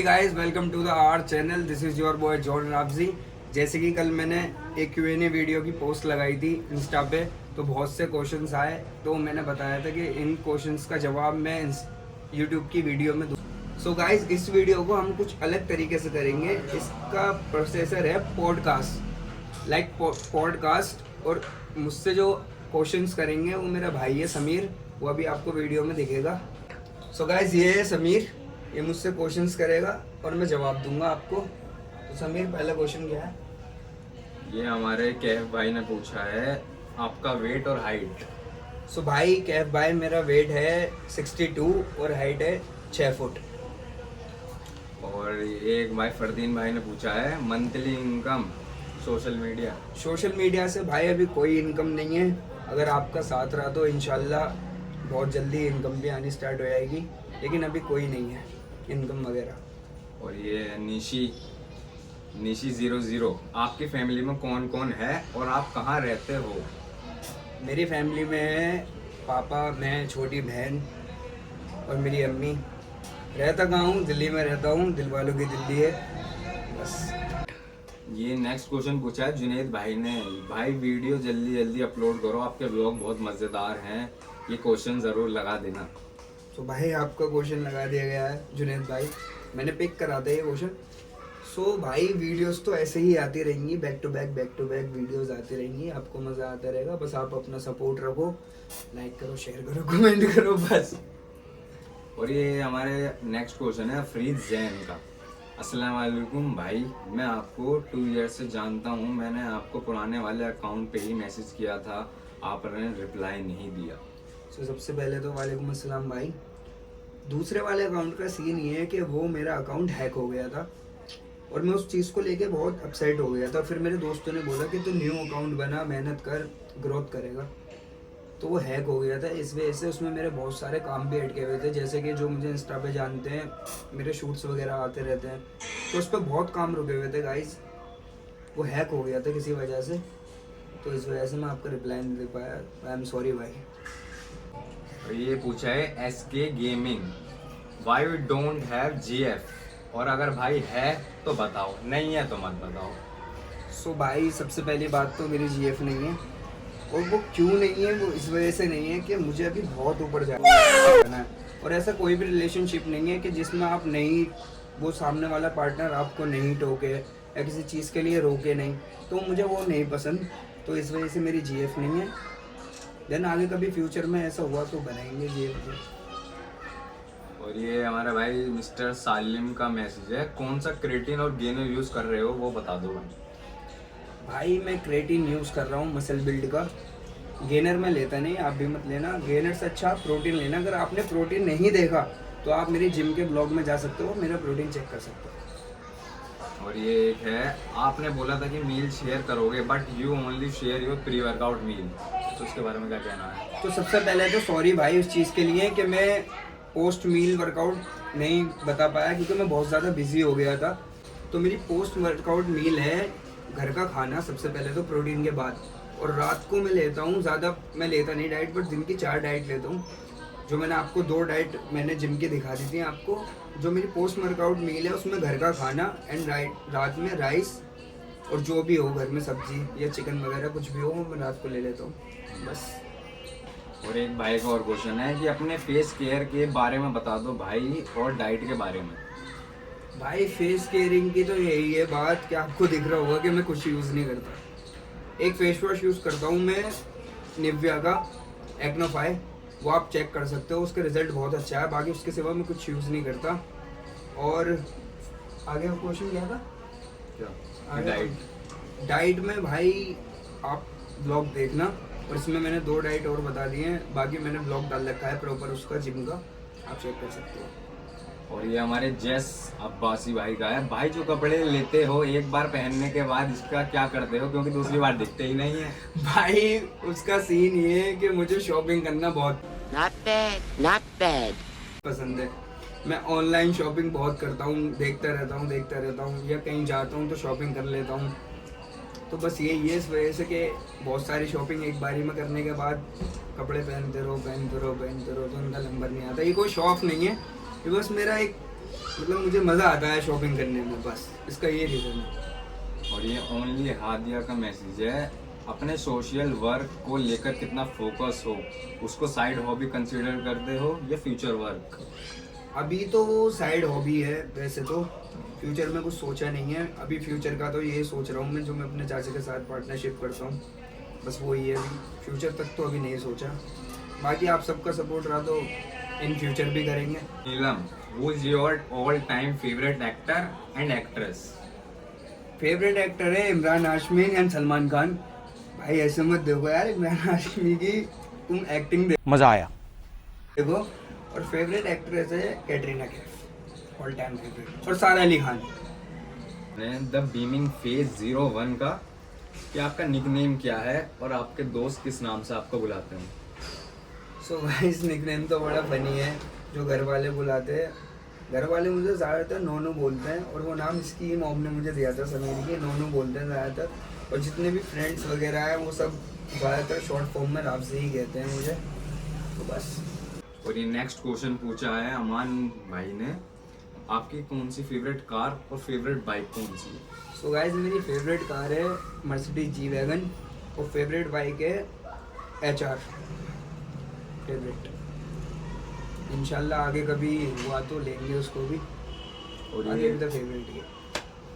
Guys, welcome to the our channel. This is your boy John राफजी। जैसे कि कल मैंने एक Q&A वीडियो की पोस्ट लगाई थी इंस्टा पे, तो बहुत से क्वेश्चंस आए। तो मैंने बताया था कि इन क्वेश्चंस का जवाब मैं यूट्यूब की वीडियो में दूँ। सो गाइस, इस वीडियो को हम कुछ अलग तरीके से करेंगे। इसका प्रोसेसर है पॉडकास्ट, लाइक पॉडकास्ट। और मुझसे जो क्वेश्चंस करेंगे वो मेरा भाई है समीर, वो अभी आपको वीडियो में दिखेगा। सो गाइस, ये है समीर, ये मुझसे क्वेश्चंस करेगा और मैं जवाब दूंगा आपको। तो समीर, पहला क्वेश्चन क्या है? ये हमारे कैफ भाई ने पूछा है आपका वेट और हाइट। सो भाई, कैफ भाई, मेरा वेट है 62 और हाइट है 6 फुट। और एक भाई फरदीन भाई ने पूछा है मंथली इनकम सोशल मीडिया से भाई अभी कोई इनकम नहीं है। अगर आपका साथ रहा तो इंशाल्लाह बहुत जल्दी इनकम भी आनी स्टार्ट हो जाएगी, लेकिन अभी कोई नहीं है इनकम वगैरह। और ये निशी 00, आपकी फैमिली में कौन कौन है और आप कहाँ रहते हो? मेरी फैमिली में है पापा, मैं, छोटी बहन और मेरी अम्मी। रहता कहाँ हूँ? दिल्ली में रहता हूँ। दिल वालों की दिल्ली है बस। ये नेक्स्ट क्वेश्चन पूछा है जुनेद भाई ने। भाई वीडियो जल्दी जल्दी अपलोड करो, आपके ब्लॉग बहुत मज़ेदार हैं, ये क्वेश्चन ज़रूर लगा देना। तो भाई, आपका क्वेश्चन लगा दिया गया है जुनेद भाई, मैंने पिक करा था ये क्वेश्चन। सो भाई, वीडियोस तो ऐसे ही आती रहेंगी, बैक टू बैक वीडियोस आती रहेंगी, आपको मज़ा आता रहेगा। बस आप अपना सपोर्ट रखो, लाइक करो, शेयर करो, कमेंट करो बस। और ये हमारे नेक्स्ट क्वेश्चन है फरीद जैन का। अस्सलाम वालेकुम भाई, मैं आपको 2 ईयर से जानता हूँ। मैंने आपको पुराने वाले अकाउंट पे ही मैसेज किया था, आपने रिप्लाई नहीं दिया। सो सबसे पहले तो वालेकुम अस्सलाम भाई। दूसरे वाले अकाउंट का सीन ये है कि वो मेरा अकाउंट हैक हो गया था और मैं उस चीज़ को लेके बहुत अपसेट हो गया था। फिर मेरे दोस्तों ने बोला कि तू न्यू अकाउंट बना, मेहनत कर, ग्रोथ करेगा। तो वो हैक हो गया था, इस वजह से उसमें मेरे बहुत सारे काम भी अटके हुए थे। जैसे कि जो मुझे इंस्टा पे जानते हैं, मेरे शूट्स वगैरह आते रहते हैं, तो उस पर बहुत काम रुके हुए थे गाइज। वो हैक हो गया था किसी वजह से, तो इस वजह से मैं आपका रिप्लाई नहीं दे पाया। आई एम सॉरी भाई। और ये पूछा है SK gaming, why we don't have GF, और अगर भाई है तो बताओ, नहीं है तो मत बताओ। सो भाई, सबसे पहली बात तो मेरी GF नहीं है। और वो क्यों नहीं है? वो इस वजह से नहीं है कि मुझे अभी बहुत ऊपर जाना है। और ऐसा कोई भी रिलेशनशिप नहीं है कि जिसमें आप नहीं, वो सामने वाला पार्टनर आपको नहीं टोके या किसी चीज़ के लिए रोके नहीं, तो मुझे वो नहीं पसंद। तो इस वजह से मेरी GF नहीं है। देन आगे कभी फ्यूचर में ऐसा हुआ तो बनाएंगे GF। और ये हमारा भाई मिस्टर सालिम का मैसेज है, कौन सा क्रेटिन और गेनर यूज़ कर रहे हो वो बता दो भाई। भाई, मैं क्रेटिन यूज़ कर रहा हूँ मसल बिल्ड का। गेनर में लेता नहीं, आप भी मत लेना। गेनर से अच्छा आप प्रोटीन लेना। अगर आपने प्रोटीन नहीं देखा तो आप मेरी जिम के ब्लॉग में जा सकते हो, मेरा प्रोटीन चेक कर सकते हो। और ये एक है, आपने बोला था कि मील शेयर करोगे but you only share your pre workout meal, तो उसके बारे में क्या कहना है? तो सबसे पहले तो सॉरी भाई उस चीज़ के लिए कि मैं पोस्ट मील वर्कआउट नहीं बता पाया, क्योंकि मैं बहुत ज़्यादा बिजी हो गया था। तो मेरी पोस्ट वर्कआउट मील है घर का खाना, सबसे पहले तो प्रोटीन के बाद। और रात को मैं लेता हूँ, ज़्यादा मैं लेता नहीं डाइट, बट दिन की 4 डाइट लेता हूँ। जो मैंने आपको 2 डाइट मैंने जिम की दिखा दी थी आपको। जो मेरी पोस्ट वर्कआउट मील है उसमें घर का खाना एंड रात में राइस, और जो भी हो घर में सब्जी या चिकन वगैरह कुछ भी हो, मैं रात को ले लेता हूँ बस। और एक भाई का और क्वेश्चन है कि अपने फेस केयर के बारे में बता दो भाई, और डाइट के बारे में। भाई, फेस केयरिंग की तो यही है बात कि आपको दिख रहा होगा कि मैं कुछ यूज़ नहीं करता। एक फेस वॉश यूज़ करता हूँ मैं, निविया का एक्नोफाई, वो आप चेक कर सकते हो, उसका रिजल्ट बहुत अच्छा है। बाकी उसके सिवा मैं कुछ यूज़ नहीं करता। और आगे का क्वेश्चन क्या था? डाइट डाइट में भाई आप ब्लॉग देखना, और इसमें मैंने 2 डाइट और बता दिए हैं। बाकी मैंने ब्लॉग डाल रखा है प्रॉपर उसका जिम का, आप चेक कर सकते हो। और ये हमारे जैस अब्बासी भाई का है, भाई जो कपड़े लेते हो एक बार पहनने के बाद इसका क्या करते हो, क्योंकि दूसरी बार दिखते ही नहीं है? भाई, उसका सीन ये है कि मुझे शॉपिंग करना बहुत not bad पसंद है। मैं ऑनलाइन शॉपिंग बहुत करता हूँ, देखता रहता हूँ, या कहीं जाता हूँ तो शॉपिंग कर लेता हूँ। तो बस यही है, इस वजह से कि बहुत सारी शॉपिंग एक बारी में करने के बाद कपड़े पहनते रहो तो उनका नंबर नहीं आता। ये कोई शौक नहीं है, ये बस मेरा एक मतलब मुझे मज़ा आता है शॉपिंग करने में, बस इसका ये रीज़न है। और ये ओनली हादिया का मैसेज है, अपने सोशल वर्क को लेकर कितना फोकस हो, उसको साइड हॉबी कंसीडर करते हो या फ्यूचर वर्क? अभी तो वो साइड हॉबी है, वैसे तो फ्यूचर में कुछ सोचा नहीं है। अभी फ्यूचर का तो ये सोच रहा हूँ मैं, जो मैं अपने चाचा के साथ पार्टनरशिप करता हूँ, बस वो ही है। अभी फ्यूचर तक तो अभी नहीं सोचा, बाकी आप सबका सपोर्ट रहा तो इन फ्यूचर भी करेंगे। Neelam, who is your all time favourite actor and actress? Favourite actor है इमरान हाशमी एंड सलमान खान। भाई ऐसे मत देखो यार, इमरान हाशमी की तुम एक्टिंग मजा आया। देखो। और फेवरेट एक्ट्रेस है Katrina Kaif, all time favourite. और सारा Ali Khan. The beaming phase 01 का कि आपका निकनेम क्या है और आपके दोस्त किस नाम से आपको बुलाते हैं? सो गाइस निकनेम तो बड़ा फनी है, जो घर वाले बुलाते हैं। घर वाले मुझे ज़्यादातर नोनू बोलते हैं, और वो नाम इसकी मॉम ने मुझे दिया था समीर की, नोनू बोलते हैं ज़्यादातर। और जितने भी फ्रेंड्स वगैरह हैं वो सब ज़्यादातर शॉर्ट फॉर्म में राबजी ही कहते हैं मुझे, तो बस। और ये नेक्स्ट क्वेश्चन पूछा है अमान भाई ने, आपकी कौन सी फेवरेट कार और फेवरेट बाइक कौन सी है? सो गाइस मेरी फेवरेट कार है मर्सिडीज जी वैगन, और फेवरेट बाइक है HR फेवरेट। इंशाल्लाह आगे कभी हुआ तो लेंगे उसको भी, और आगे ये भी तो फेवरेट ही है।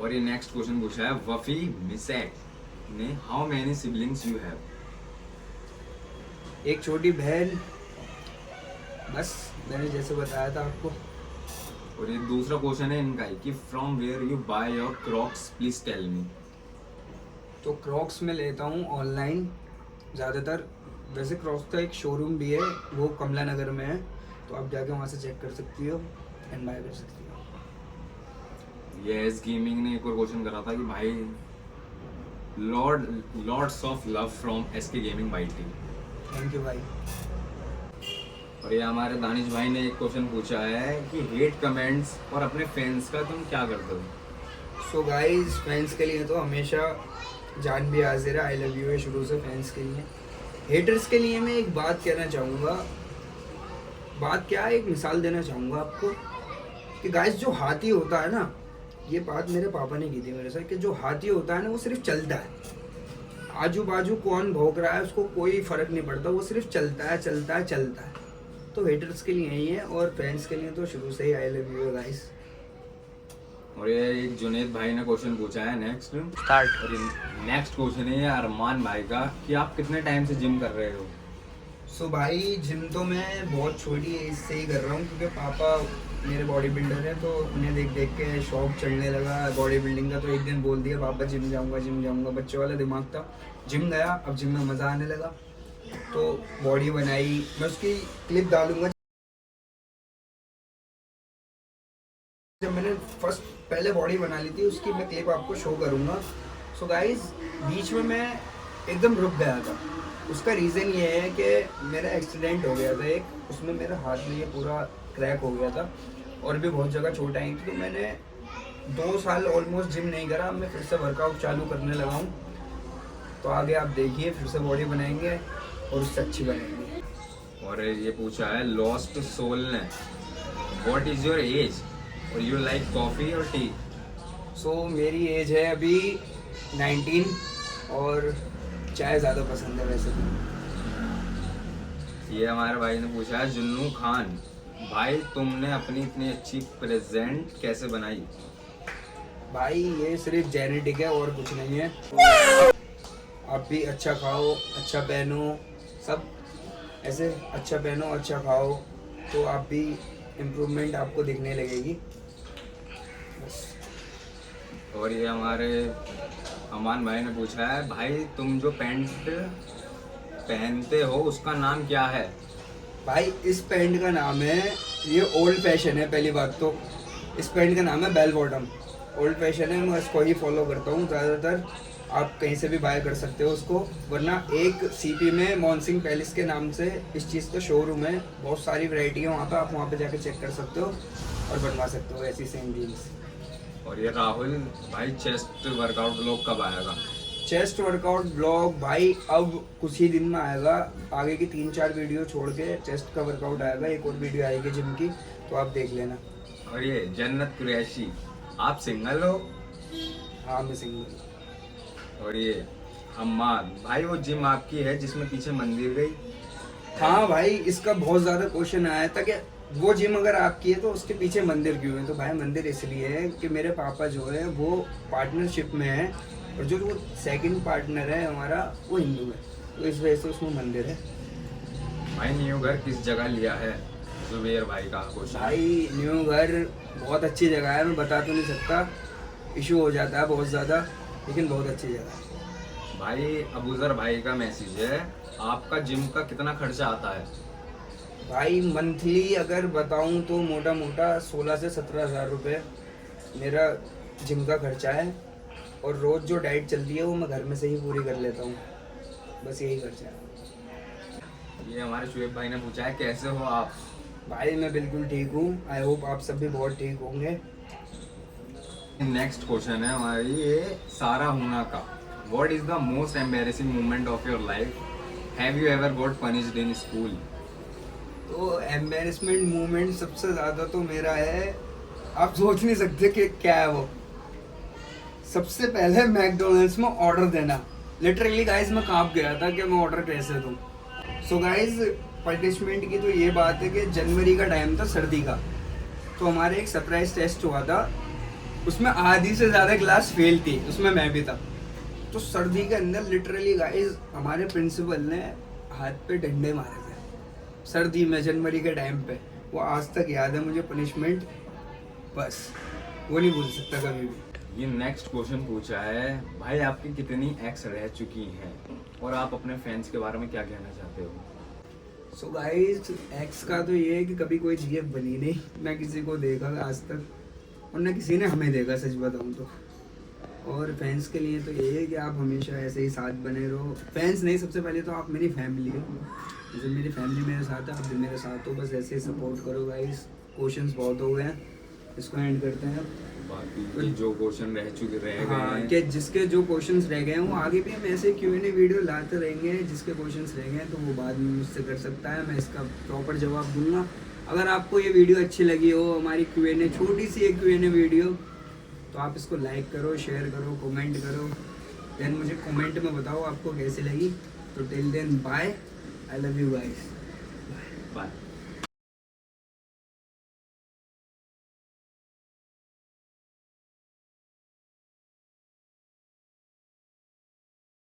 और ये नेक्स्ट क्वेश्चन पूछा है वफी मिसैक ने, how many siblings you have? एक छोटी बहन, बस मैंने जैसे बताया था आपको। और ये दूसरा क्वेश्चन है इनका ही कि from where you buy your crocs, please tell me. तो क्रॉक्स में लेता हूँ ऑनलाइन ज़्यादातर। वैसे क्रॉक्स का एक शोरूम भी है, वो कमला नगर में है, तो आप जाके वहाँ से चेक कर सकती हो एंड बाय कर सकती हो। ये एस गेमिंग ने एक और क्वेश्चन करा था कि भाई lords of love from SK gaming by T. Thank you भाई। और ये हमारे दानिश भाई ने एक क्वेश्चन पूछा है कि हेट कमेंट्स और अपने फैंस का तुम क्या करते हो? सो गाइस फैंस के लिए तो हमेशा जान भी हाजिर है, आई लव यू है शुरू से फैंस के लिए। हेटर्स के लिए मैं एक बात कहना चाहूँगा, बात क्या है, एक मिसाल देना चाहूँगा आपको कि गाइस जो हाथी होता है ना, ये बात मेरे पापा ने की थी मेरे साथ, कि जो हाथी होता है ना वो सिर्फ चलता है, आजू बाजू कौन भौंक रहा है उसको कोई फर्क नहीं पड़ता, वो सिर्फ चलता है चलता है चलता है। तो हेटर्स के लिए यही है, और फैंस के लिए तो शुरू से ही आई लव यू है गाइस। और ये एक जुनेद भाई ने क्वेश्चन पूछा है नेक्स्ट स्टार्ट। और नेक्स्ट क्वेश्चन है अरमान भाई का कि आप कितने टाइम से जिम कर रहे हो? सो भाई जिम तो मैं बहुत छोटी एज से ही कर रहा हूँ, क्योंकि पापा मेरे बॉडी बिल्डर हैं, तो उन्हें देख देख के शौक चढ़ने लगा बॉडी बिल्डिंग का। तो एक दिन बोल दिया पापा जिम जाऊँगा, बच्चे वाला दिमाग था। जिम गया, अब जिम में मज़ा आने लगा, तो बॉडी बनाई। मैं उसकी क्लिप डालूंगा जब मैंने पहले बॉडी बना ली थी, उसकी मैं क्लिप आपको शो करूँगा। सो गाइज बीच में मैं एकदम रुक गया था, उसका रीज़न ये है कि मेरा एक्सीडेंट हो गया था एक, उसमें मेरे हाथ में ये पूरा क्रैक हो गया था, और भी बहुत जगह चोट आई थी। तो मैंने 2 साल ऑलमोस्ट जिम नहीं करा, मैं फिर से वर्कआउट चालू करने लगा हूँ। तो आगे आप देखिए, फिर से बॉडी बनाएंगे और उससे अच्छी बनाएंगे। और ये पूछा है लॉस्ट सोल ने, व्हाट इज योर एज और यू लाइक कॉफी और टी? सो मेरी एज है अभी 19, और चाय ज़्यादा पसंद है वैसे तो। ये हमारे भाई ने पूछा है जुन्नू खान, भाई तुमने अपनी इतनी अच्छी प्रेजेंट कैसे बनाई? भाई ये सिर्फ जेनेटिक है और कुछ नहीं है। आप भी अच्छा खाओ, अच्छा पहनो, सब ऐसे अच्छा पहनो अच्छा खाओ, तो आप भी इम्प्रूवमेंट आपको दिखने लगेगी बस। और ये हमारे अमान भाई ने पूछा है भाई तुम जो पैंट पहनते हो उसका नाम क्या है? भाई इस पैंट का नाम है, ये ओल्ड फैशन है। पहली बात तो इस पैंट का नाम है बेल बॉटम, ओल्ड फैशन है, मैं इसको ही फॉलो करता हूँ ज़्यादातर। आप कहीं से भी बाय कर सकते हो उसको, वरना एक CP में मॉनसिंग पैलेस के नाम से इस चीज़ का शोरूम है, बहुत सारी वैरायटी है वहाँ पर, आप वहाँ पे जाके चेक कर सकते हो और बनवा सकते हो ऐसी सेम जीन्स। और ये राहुल भाई चेस्ट वर्कआउट ब्लॉग कब आएगा? चेस्ट वर्कआउट ब्लॉग भाई अब कुछ ही दिन में आएगा, आगे की 3-4 वीडियो छोड़ के चेस्ट का वर्कआउट आएगा, एक और वीडियो आएगी जिम की, तो आप देख लेना। और ये जन्नत कुरैशी, आप सिंगल हो? हाँ मैं सिंगल। और ये हम्माद भाई, वो जिम आपकी है जिसमें पीछे मंदिर गई? हाँ भाई, इसका बहुत ज़्यादा क्वेश्चन आया था कि वो जिम अगर आपकी है तो उसके पीछे मंदिर क्यों है। तो भाई मंदिर इसलिए है कि मेरे पापा जो है वो पार्टनरशिप में है, और जो वो सेकंड पार्टनर है हमारा वो हिंदू है, तो इस वजह से उसमें मंदिर है। भाई न्यू घर किस जगह लिया है? जुबेर भाई का क्वेश्चन। भाई न्यू घर बहुत अच्छी जगह है, मैं बता तो नहीं सकता, इशू हो जाता है बहुत ज़्यादा, लेकिन बहुत अच्छी जगह है। भाई अबूजर भाई का मैसेज है, आपका जिम का कितना खर्चा आता है? भाई मंथली अगर बताऊं तो मोटा मोटा 16 से 17 हज़ार रुपये मेरा जिम का खर्चा है, और रोज़ जो डाइट चलती है वो मैं घर में से ही पूरी कर लेता हूँ, बस यही खर्चा है। ये हमारे शुएब भाई ने पूछा है, कैसे हो आप? भाई मैं बिल्कुल ठीक हूँ, आई होप आप सब भी बहुत ठीक होंगे। नेक्स्ट क्वेश्चन है हमारी ये सारा हुना का, what is the most embarrassing moment of your life? Have you ever got punished in school? तो एम्बेरसमेंट मोमेंट सबसे ज़्यादा तो मेरा है, आप सोच नहीं सकते कि क्या है वो। सबसे पहले मैकडोनल्ड्स में ऑर्डर देना, लिटरली गाइस मैं कांप गया था कि मैं ऑर्डर कैसे दूँ। सो गाइस पनिशमेंट की तो ये बात है कि जनवरी का टाइम था, सर्दी का, तो हमारे एक सरप्राइज टेस्ट हुआ था, उसमें आधी से ज़्यादा क्लास फेल थी, उसमें मैं भी था। तो सर्दी के अंदर लिटरली गाइस हमारे प्रिंसिपल ने हाथ पे डंडे मारे थे सर्दी में, जनवरी के टाइम पे, वो आज तक याद है मुझे पनिशमेंट, बस वो नहीं भूल सकता कभी भी। ये नेक्स्ट क्वेश्चन पूछा है, भाई आपकी कितनी एक्स रह चुकी हैं और आप अपने फैंस के बारे में क्या कहना चाहते हो? सो गाइस एक्स का तो ये है कि कभी कोई जीएफ बनी नहीं, ना किसी को देखा आज तक, और ना किसी ने हमें देखा, सच बताऊं तो। और फैंस के लिए तो ये है कि आप हमेशा ऐसे ही साथ बने रहो। फैंस नहीं, सबसे पहले तो आप मेरी फैमिली हो, जैसे मेरी फैमिली मेरे साथ है, आप भी मेरे साथ हो, बस ऐसे ही सपोर्ट करो गाइस। क्वेश्चंस बहुत हो गए हैं, इसको एंड करते हैं। बाकी जो क्वेश्चन रह गए हाँ, हैं, कि जिसके जो क्वेश्चंस रह गए हैं वो आगे भी हम ऐसे Q&A वीडियो लाते रहेंगे, जिसके क्वेश्चंस रह गए हैं तो वो बाद में मुझसे कर सकता है, मैं इसका प्रॉपर जवाब दूंगा। अगर आपको ये वीडियो अच्छी लगी हो, हमारी Q&A छोटी सी एक Q&A वीडियो, तो आप इसको लाइक करो, शेयर करो, कमेंट करो, देन मुझे कमेंट में बताओ आपको कैसी लगी। तो till then bye, I love you guys, bye.